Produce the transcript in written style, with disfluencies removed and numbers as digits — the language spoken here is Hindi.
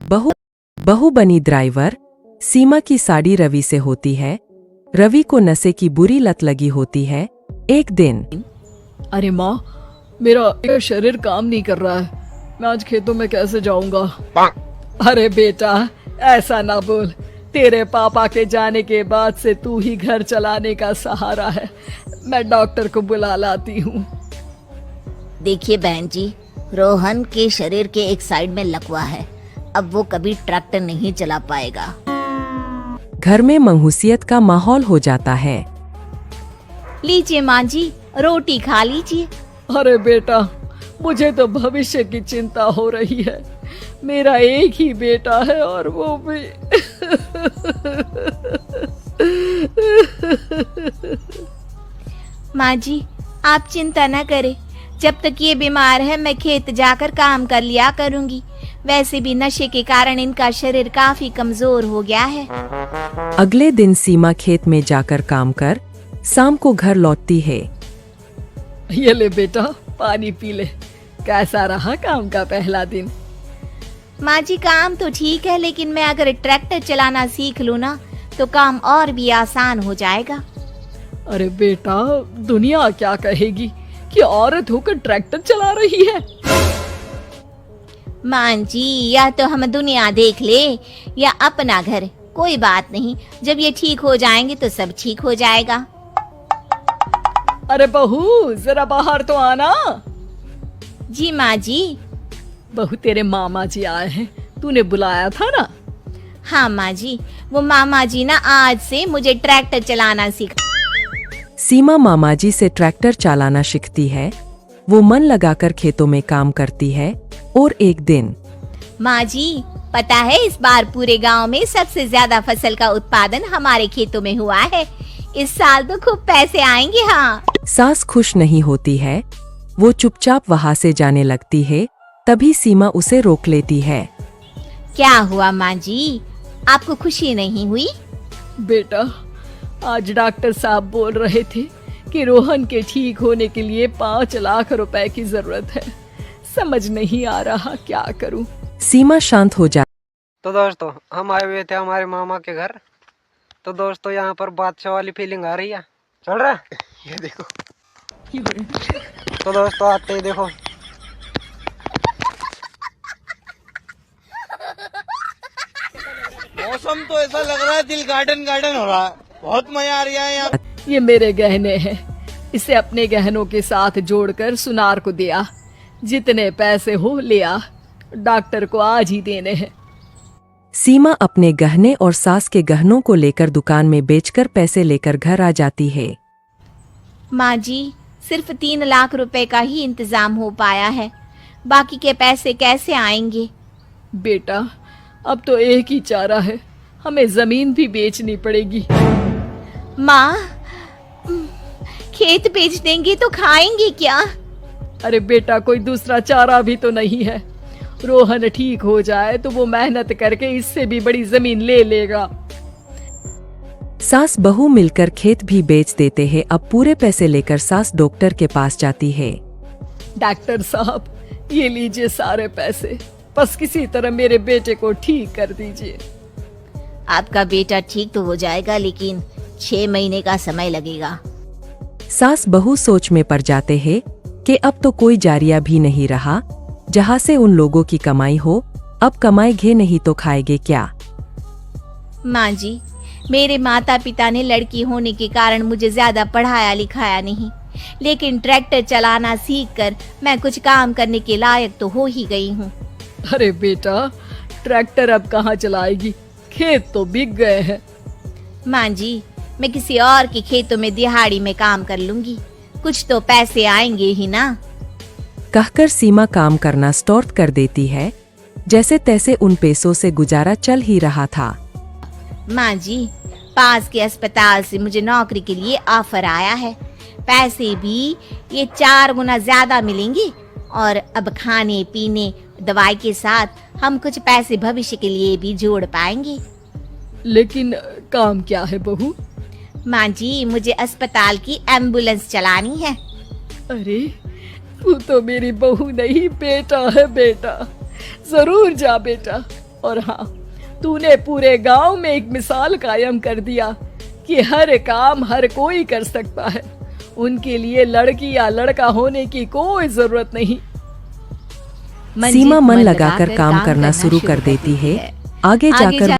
बहू बहू बनी ड्राइवर। सीमा की साड़ी रवि से होती है। रवि को नशे की बुरी लत लगी होती है। एक दिन, अरे माँ, मेरा शरीर काम नहीं कर रहा है। मैं आज खेतों में कैसे जाऊंगा? अरे बेटा, ऐसा ना बोल। तेरे पापा के जाने के बाद से तू ही घर चलाने का सहारा है। मैं डॉक्टर को बुला लाती हूँ। देखिए बहन जी, रोहन के शरीर के एक साइड में लकवा है। अब वो कभी ट्रैक्टर नहीं चला पाएगा। घर में मंहूसियत का माहौल हो जाता है। लीजिए माँ जी, रोटी खा लीजिए। अरे बेटा, मुझे तो भविष्य की चिंता हो रही है। मेरा एक ही बेटा है और वो भी माँ जी, आप चिंता न करें। जब तक ये बीमार है मैं खेत जाकर काम कर लिया करूँगी। वैसे भी नशे के कारण इनका शरीर काफी कमजोर हो गया है। अगले दिन सीमा खेत में जाकर काम कर शाम को घर लौटती है। ये ले बेटा, पानी पी ले। कैसा रहा काम का पहला दिन? माँ जी, काम तो ठीक है, लेकिन मैं अगर ट्रैक्टर चलाना सीख लूँ ना तो काम और भी आसान हो जाएगा। अरे बेटा, दुनिया क्या कहेगी कि औरत होकर ट्रैक्टर चला रही है। माँ जी, या तो हम दुनिया देख ले या अपना घर, कोई बात नहीं। जब ये ठीक हो जाएंगे तो सब ठीक हो जाएगा। अरे बहू, जरा बाहर तो आना। जी माँ जी। बहू, तेरे मामा जी आए हैं, तूने बुलाया था ना? हाँ माँ जी, वो मामा जी ना आज से मुझे ट्रैक्टर चलाना सिखा। सीमा मामाजी से ट्रैक्टर चलाना सीखती है। वो मन लगाकर खेतों में काम करती है। और एक दिन, माँ जी, पता है इस बार पूरे गांव में सबसे ज्यादा फसल का उत्पादन हमारे खेतों में हुआ है। इस साल तो खूब पैसे आएंगे। हाँ। सास खुश नहीं होती है। वो चुपचाप वहाँ से जाने लगती है। तभी सीमा उसे रोक लेती है। क्या हुआ माँ जी, आपको खुशी नहीं हुई? बेटा, आज डॉक्टर साहब बोल रहे थे कि रोहन के ठीक होने के लिए 5 लाख रुपए की जरूरत है। समझ नहीं आ रहा क्या करूं। सीमा शांत हो जाती। तो दोस्तों, हम आए हुए थे हमारे मामा के घर। तो दोस्तों, यहाँ पर बादशाह वाली फीलिंग आ रही है। चल रहा है ये देखो। तो दोस्तों, आते ही देखो। मौसम तो ऐसा लग रहा है दिल गार्डन गार्डन हो रहा है। बहुत मजा आ रहा है यहाँ। ये मेरे गहने हैं। इसे अपने गहनों के साथ जोड़कर सुनार को दिया। जितने पैसे हो ले आ, डॉक्टर को आज ही देने हैं। सीमा अपने गहने और सास के गहनों को लेकर दुकान में बेचकर पैसे लेकर घर आ जाती है। माँ जी, सिर्फ 3 लाख रुपए का ही इंतजाम हो पाया है। बाकी के पैसे कैसे आएंगे? बेटा, अब तो एक ही चारा है, हमें जमीन भी बेचनी पड़ेगी। माँ, खेत बेच देंगे तो खाएंगे क्या? अरे बेटा, कोई दूसरा चारा भी तो नहीं है। रोहन ठीक हो जाए तो वो मेहनत करके इससे भी बड़ी जमीन ले लेगा। सास बहू मिलकर खेत भी बेच देते हैं। अब पूरे पैसे लेकर सास डॉक्टर के पास जाती है। डॉक्टर साहब, ये लीजिए सारे पैसे। बस किसी तरह मेरे बेटे को ठीक कर दीजिए। आपका बेटा ठीक तो हो जाएगा, लेकिन 6 महीने का समय लगेगा। सास बहू सोच में पड़ जाते हैं कि अब तो कोई जारिया भी नहीं रहा जहाँ से उन लोगों की कमाई हो। अब कमाएंगे नहीं तो खाएंगे क्या? माँ जी, मेरे माता पिता ने लड़की होने के कारण मुझे ज्यादा पढ़ाया लिखाया नहीं, लेकिन ट्रैक्टर चलाना सीखकर मैं कुछ काम करने के लायक तो हो ही गई हूँ। अरे बेटा, ट्रैक्टर अब कहाँ चलाएगी? खेत तो बिक गए हैं। माँ जी, मैं किसी और के खेतों में दिहाड़ी में काम कर लूंगी। कुछ तो पैसे आएंगे ही ना। कहकर सीमा काम करना स्टार्ट कर देती है। जैसे तैसे उन पैसों से गुजारा चल ही रहा था। माँ जी, पास के अस्पताल से मुझे नौकरी के लिए ऑफर आया है। पैसे भी ये 4 गुना ज्यादा मिलेंगे और अब खाने पीने दवाई के साथ हम कुछ पैसे भविष्य के लिए भी जोड़ पाएंगे। लेकिन काम क्या है बहू? माँ जी, मुझे अस्पताल की एम्बुलेंस चलानी है। अरे, तू तो मेरी बहू नहीं बेटा है। बेटा, जरूर जा बेटा, और हाँ, तूने पूरे गांव में एक मिसाल कायम कर दिया कि हर काम हर कोई कर सकता है। उनके लिए लड़की या लड़का होने की कोई जरूरत नहीं। सीमा मन लगाकर काम करना शुरू कर देती है। आगे जाकर